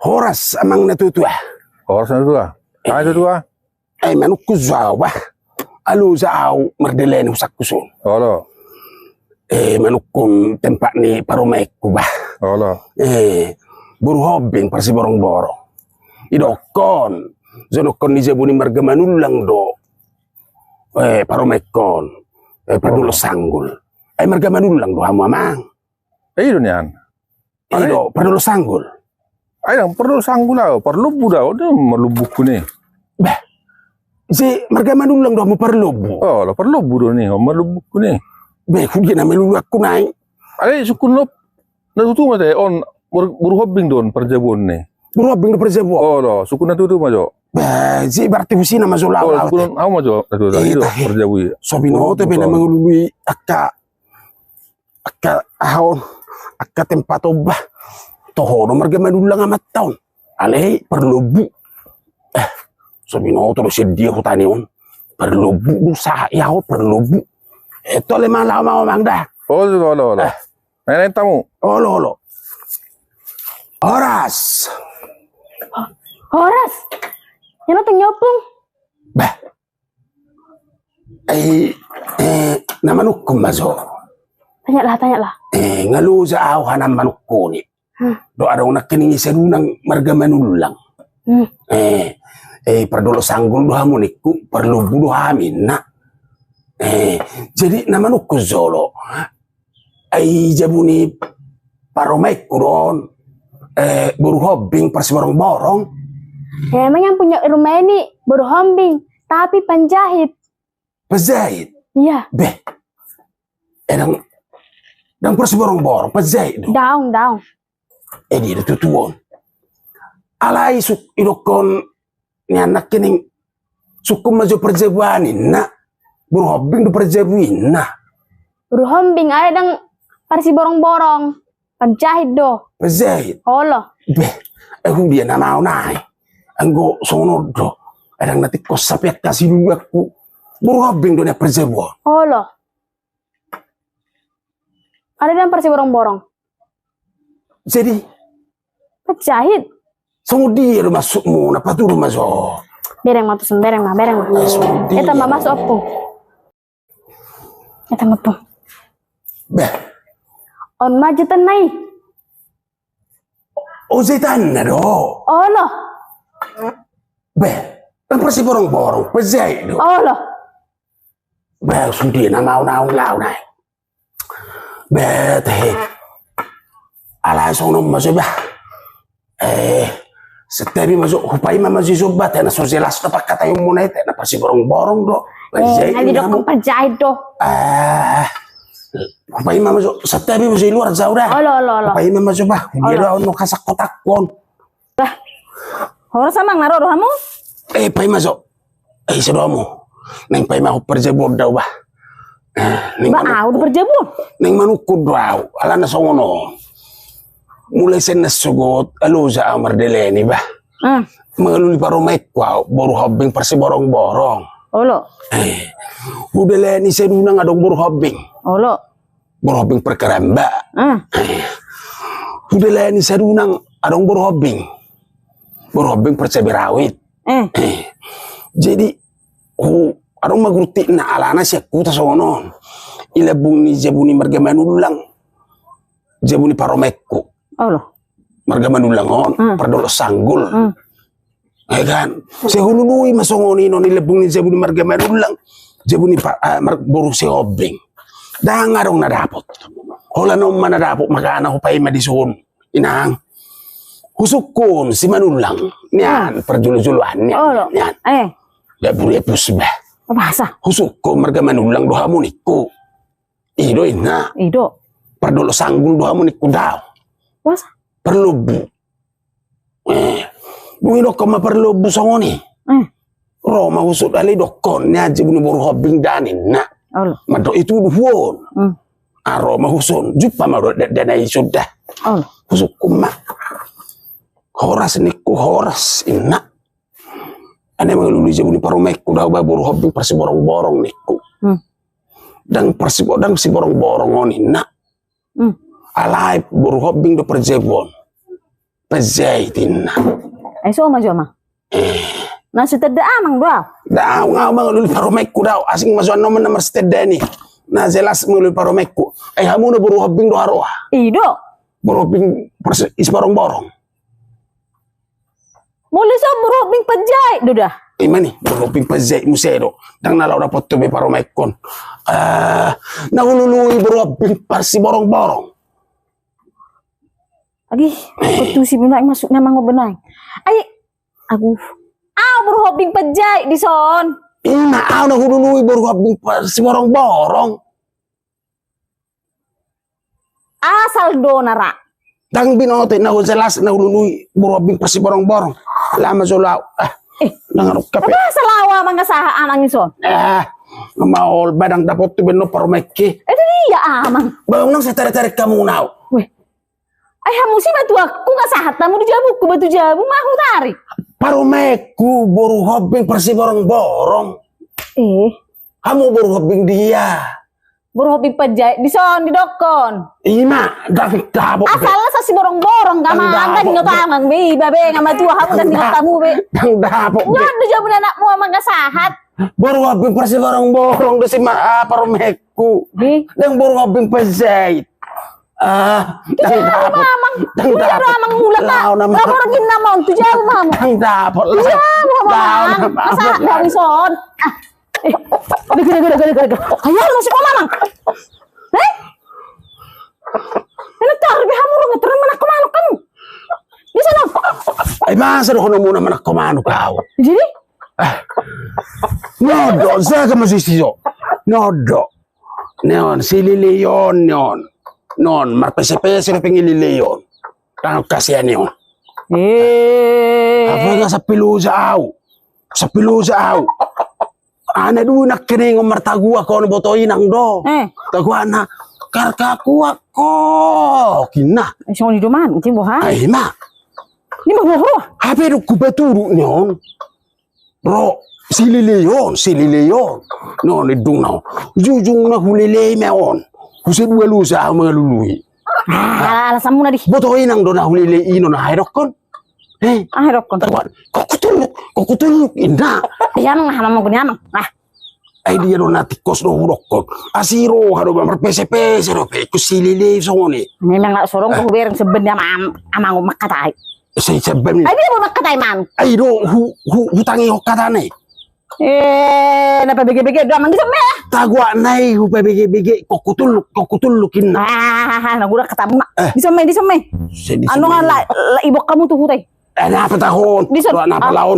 Horas amang natutua. Horas natutua. Ay tutua. Manukku zawa. Alu zau merdelen usakusun. Olo. Manukun tempat ni parumeku bah. Olo. Buru hobing persi borong-borong. Idokon. Zonokon ni jabuni marga manulang do. Parumekon. Perlu sanggul. Marga manulang do hamu amang. Iyo niyan. Ido perlu sanggul. Ay perlu sanggul lah. Perlu budak. Udah merlubuku nih. Bah. Si marga manulang do hamu perlu bu. Oh, lo perlu budo nih. Merlubuku nih. Be kudia na melulu aku naik. Ale sukun lo. Natutu mah teh on berhobing don perjabun nih. Berhobing do perjabun. Oh lo, sukun natutu mah jo. Be si berarti husina mah zola. Oh, sukun au mah jo natutu itu perjabu. Sobino teh bena melulu akka ahon akka tempat obah. Toho no marga manulang amat taon. Ale perlu bu. Sobino terus dia hutani on. Perlu bu usaha ya perlu bu. Itu le malah mau mang dah. Oh, lo. Nenek tamu. Lo. Horas. Horas. Yang nonton nyopung. Bah. Nama nukum mazo. Tanya lah. Ngalu sa aw hanam manukko ni. Do araw na kiningi sa nang marga manulang. Perdolo sanggul do hamuniku perlu budo hamin na. Jadi nama nuku zolo ay jabuni paromay kuron buru hobing persi borong-borong. Emang yang punya rumah ini baru hombing tapi penjahit. Penjahit? Iya. Beh, dan persi borong-borong penjahit do. Daung. Di tutuon. Alay suk idokon ni anak kining sukum majo perjabuanin na. Buru hobing do perjabuin nah. Buru hombing ada dang parsi borong-borong. Penjahit do. Penjahit? Olo. Beh, dia na mau naik. Anggo sono do. Adang nanti kos sapiat kasih dulu aku. Buru hobing do na perjabuan. Olo. Ada dang parsi borong-borong. Jadi? Penjahit. Sono dia do masukmu. Napa tu rumah so? Bereng mah. Eta mah masuk opung. Eta mah pung. Beh. On maju tenai. Oh zetan na do. Olo. Beh. Kan persi borong-borong. Penjahit do. Olo. Beh, sudi na mau lau nai. Beh, teh. Alay sono masuk bah. Setiap masuk hupai mama si sobat na sosialas na pakata yung muna ite na pasi borong-borong do. Nanti do kong penjahit do. Hupai mama so setiap masih luar jauh dah. Olo. Hupai mama so bah. Dia do no kasak kotak kon. Lah. Horas samang naro rohamu? Pai masuk. Sedomo. Neng pai mau perjebon daw bah. Ba au perjebon. Neng manukod daw. Ala na songono. Mulai sen sugot aluza amar deleni bah. Mengalui parumek wow baru hobbing persi borong-borong. Olo. Udeleni sedunang adong baru hobbing. Olo. Baru hobbing perkeramba. Udeleni sedunang adong baru hobbing. Baru hobbing persi berawit. Jadi adong magruti na alana siya kuta sono. Ilabung ni jabuni marga manulang. Jabuni paromekku. Olo. Marga manulang on, perdolo sanggul. Kan? Saya hulului masongoni no nilebung ni jabuni marga manulang. Jabuni boru si hobing. Dang arong nadapot. Hola no manadapot magana hupay madison. Inang. Husukun si manulang. Niyan, perjulu-juluan niyan. Olo. Niyan. Laburi epus bah. Masa? Husukun marga manulang doha muniku. Ido ina. Ido. Perdolo sanggul doha muniku daw. Masa? Perlu bu. Duwi dokon perlu bu songoni. Roma usut ali dokon ni aja bunu boru hobing danin na. Allah. Mado itu duwon. Aroma husun jupa mado danai sudah. Allah. Husuk kuma. Horas niku horas inna. Ane mengelulu jabuni parumek kuda boru hobing persi borong-borong niku. Dan si borong-borong oni na. Alay boru hobing do perjebon. pazaitin. Ay so majoma. Nasa tada amang daw. Daw nga mga paromekku daw asing masuan naman na marsteda ni. Na jelas mga paromekku. Ay hamu na buru hobbing do haroa. Ido. Buru hobbing isborong-borong. Muli sa burobing pajay. Duda. Imani buru hobbing pazai musero. Dang nalaw na potto be paromekkon. Nahulului buru hobbing parsi borong-borong. Agi, kutusi mo na masuk na mga benay. Ay, agu. Burhobing pajay di son. Inaaw na hulului buru hobbing parsi borong-borong. Asal do nara. Dang binote na jelas na hulului buru hobbing parsi borong-borong. Lama sulaw. Nangarok kape. Apa salawa mga sahaan ang ison? Maol badang dapat tu beno paromekki. Dia amang. Bang nang saya tarik-tarik kamu naw. Weh. Ay hamusi batu aku nggak sahat tamu di jabu ku batu jabu mah aku tarik. Paromekku buru hobbing parsi borong-borong. Kamu buru hobbing dia. Burhobing pajay di son di dokon. Ima dang dabo. Asal sa si borong-borong gama anda di notamang be babe ngama tua kamu dan di tamu be. Dang dabo. Nyon di jabu anakmu amang nggak sahat. Buru hobbing parsi borong-borong desi paromekku. Di. Dang buru hobbing pazait. Dang dabo. Dang dabo. Amang mulat na. Lapor gin namon tu jabu mamu. Dang dabo. Jabu mamang. Masa dari son. Gede. Ayo masuk mamang. Ano tarbi hamuro nga terang manak kumano kamu. Di sana. Ay masa ko na muna manak kumano kau. Jadi? Nodo, zaga masisiyo. Nodo. Neon, sililiyon yon. Non, marpese-pese na pingilileyon. Tanong kasiyan yon. Apa nga sa pilusa aw. Sa pilusa aw. Ana du nak kene ngomar tagua ko botoy nang do. Tagua na karkaku ako. Kina. Iso ni duman, uti mo ha? Ay ma. Ni magbohro. Hape do kubaturu nyon. Bro, sililiyon. Non idung na. Jujung na hulile meon. Kusi dua lusa mga lului. Alasan mo na di. Botoy nang do na hulile ino na hayrokon. Hayrokon. Tagua. Kokutuluk ina. Yan ang hamam mo kunyamang. Ay dia do natikos do hurokon. Asiro hado ba marpese-pese do pe kusilile soni. Memang nak sorong ko bereng seben dia amang makatay. Say sabem. Ay di mo makatay man. Ay do hutangi hokatane. Napabigay-bigay do amang gisame. Tagwa nai hu pabige-bige kokutulukin. Nagudak katamu na. Gisame. Ano nga la ibok kamu tuh hutay. Apa tahun? Di sana. Apa laun?